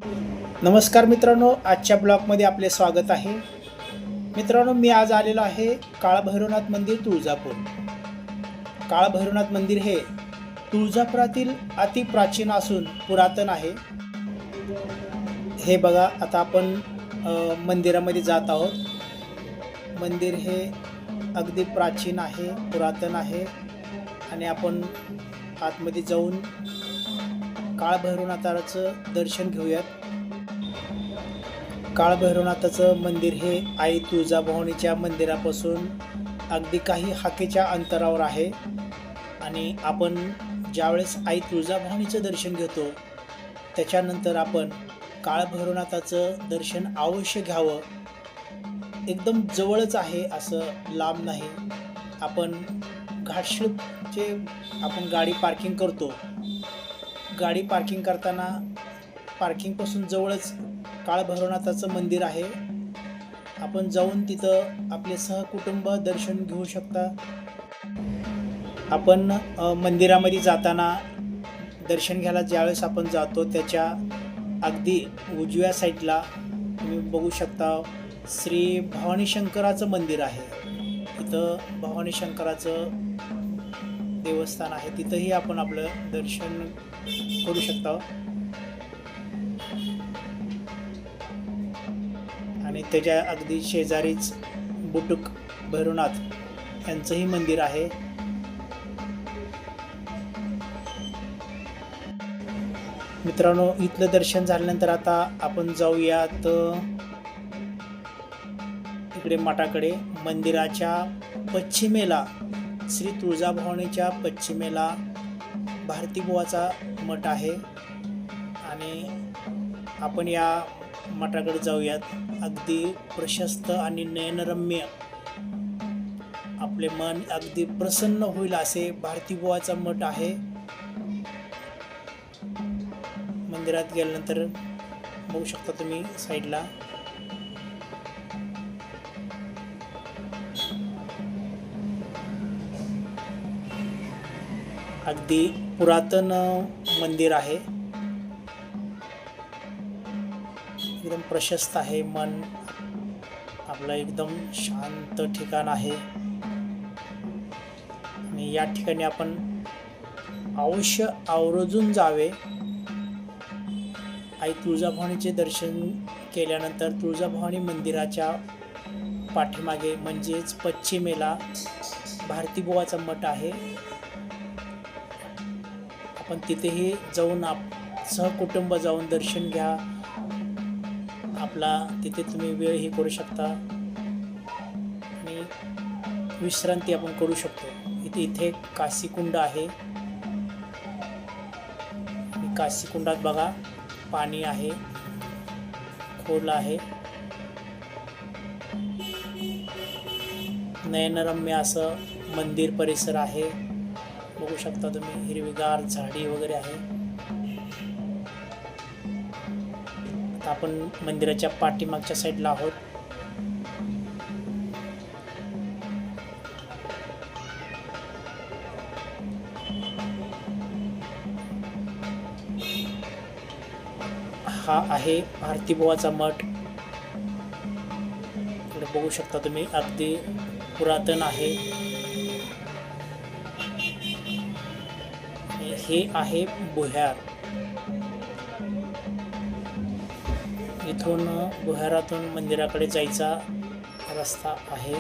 नमस्कार मित्रांनो, आजच्या ब्लॉगमध्ये आपले स्वागत आहे. मित्रांनो, मी आज आलेलो आहे काळभैरवनाथ मंदिर तुळजापूर. काळभैरवनाथ मंदिर हे तुळजापुरातील अति प्राचीन असून पुरातन आहे. हे बघा, आता आपण मंदिरामध्ये जात आहोत. मंदिर हे अगदी प्राचीन आहे, पुरातन आहे आणि आपण आतमध्ये जाऊन काळभैरवनाथाचं दर्शन घेऊयात. काळभैरवनाथाचं मंदिर हे आई तुळजाभवानीच्या मंदिरापासून अगदी काही हाकेच्या अंतरावर आहे आणि आपण ज्यावेळेस आई तुळजाभवानीचं दर्शन घेतो त्याच्यानंतर आपण काळभैरवनाथाचं दर्शन अवश्य घ्यावं. एकदम जवळच आहे, असं लांब नाही. आपण घाटशिळचे आपण गाडी पार्किंग करतो. गाडी पार्किंग करताना पार्किंगपासून जवळच काळभैरवनाथाचं मंदिर आहे. आपण जाऊन तिथं आपले सहकुटुंब दर्शन घेऊ शकता. आपण मंदिरामध्ये जाताना दर्शन घ्यायला ज्यावेळेस आपण जातो त्याच्या अगदी उजव्या साईडला तुम्ही बघू शकता श्री भवानी शंकराचं मंदिर आहे. तिथं भवानी शंकराचं देवस्थान आहे, तिथंही आपण आपलं दर्शन करू शकता. आणि त्याच्या अगदी शेजारीच बुटुक भैरवनाथ यांचंही मंदिर आहे. मित्रांनो, इथलं दर्शन झाल्यानंतर आता आपण जाऊयात इकडे मठाकडे. मंदिराच्या पश्चिमेला श्री तुळजाभवानीच्या पश्चिमेला भारतीबुवाचा मठ आहे आणि आपण या मठाकडे जाऊयात. अगदी प्रशस्त आणि नयनरम्य, आपले मन अगदी प्रसन्न होईल असे भारतीबुवाचा मठ आहे. मंदिरात गेल्यानंतर बघू शकता तुम्ही साईडला अगदी पुरातन मंदिर आहे. एकदम प्रशस्त आहे, मन आपलं एकदम शांत ठिकाण आहे आणि या ठिकाणी आपण अवश्य आवर्जून जावे. आई तुळजाभवानीचे दर्शन केल्यानंतर तुळजाभवानी मंदिराच्या पाठीमागे म्हणजेच पश्चिमेला भारतीबुवाचा मठ आहे. आपण तिथेही जाऊन सहकुटुंब जाऊन दर्शन घ्या. आपला तिथे तुम्ही वेळही करू शकता आणि विश्रांती आपण करू शकतो. इथे काशीकुंड आहे. काशीकुंडात बघा पाणी आहे, खोल आहे. नयनरम्य असं मंदिर परिसर आहे. बघू शकता तुम्ही हिरवीगार झाडी वगैरे आहे. आता आपण मंदिराच्या पाठीमागच्या साईडला आहोत. हा आहे भारतीबुवाचा मठ. इकडे बघू शकता तुम्ही अगदी पुरातन आहे. हे आहे भुयार. इथून भुयारातून मंदिराकडे जायचा रस्ता आहे.